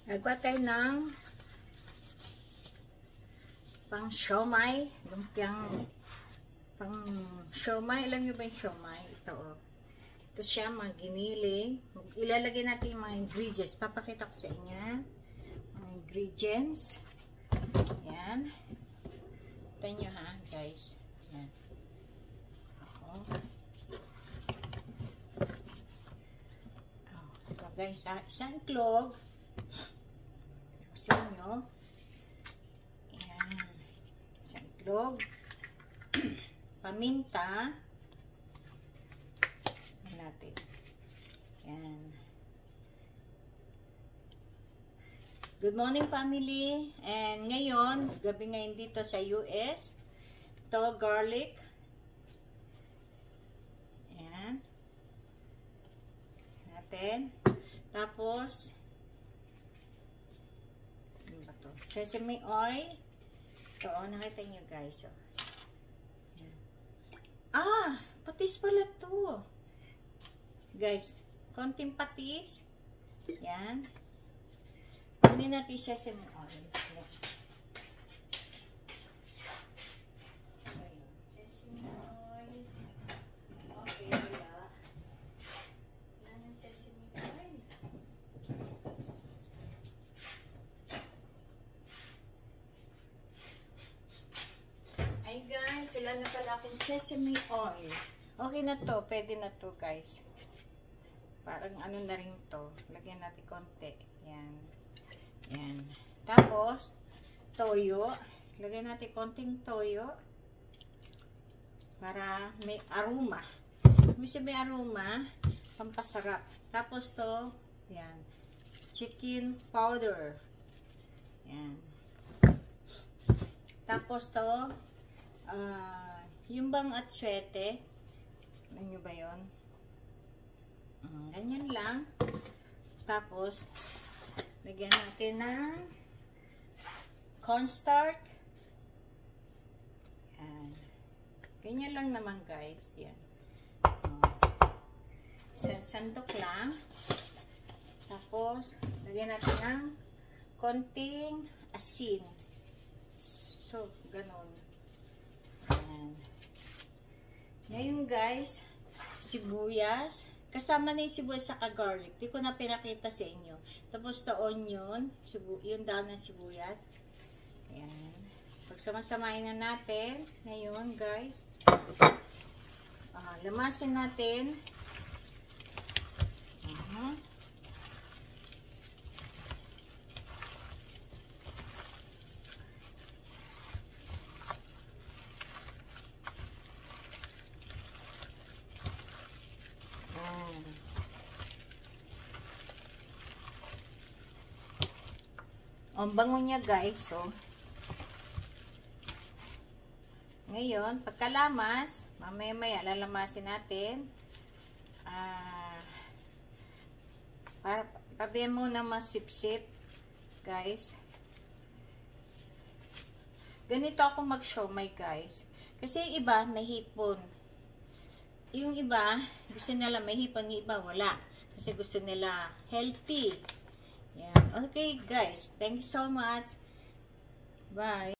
Nagwa tayo ng pang siomai, lumpiang pang siomai. Alam nyo ba yung siomai? Ito, oh. Ito siya, mga giniling. Ilalagay natin yung mga ingredients. Papakita ko sa inyo. Mga ingredients. Yan. Ito nyo ha, guys. Yan. Ako. Oh, ito guys, isang clove. Sa inyo. Yan. Isang clove. Paminta. Natin. Yan. Good morning, family. And ngayon, gabi ngayon dito sa US. Ito, garlic. Yan. Natin. Tapos, ano ba to? Sesame oil. Ito, oh, nakita nyo guys. Oh. Yan. Ah! Patis pala to. Guys, konting patis. Yan. Kunin natin sesame oil. Yan. So, sesame oil. Okay, wala. Wala ng sesame oil. Ay guys, wala na pala akong sesame oil. Okay na to. Pwede na to guys. Parang ano na rin to. Lagyan natin konti. Yan. Yan. Tapos, toyo. Lagyan natin konting toyo. Para may aroma. Kasi may aroma, pampasarap. Tapos to, yan. Chicken powder. Yan. Tapos to, yung bang atswete. Alam nyo ba yun? Ganyan lang. Tapos, lagyan natin ng cornstarch. Yan. Ganyan lang naman guys. Yan. Sandok lang. Tapos, lagyan natin ng konting asin. So, ganun. Yan. Ngayon guys, sibuyas. Kasama na yung sibuyas sa garlic. Di ko na pinakita sa inyo. Tapos to onion. Yung dahon ng sibuyas. Ayan. Pagsama-samahin na natin. Ngayon, guys. Lamasin natin. Ang bango niya guys, so. Ngayon, pagkalamas, mamaya-maya lalamasin natin. Para pabihan muna masip-sip, guys. Ganito ako mag-siomai, guys. Kasi yung iba, may hipon. Yung iba, gusto nila may hipon, yung iba wala. Kasi gusto nila healthy. Yan. Okay, guys. Thank you so much. Bye.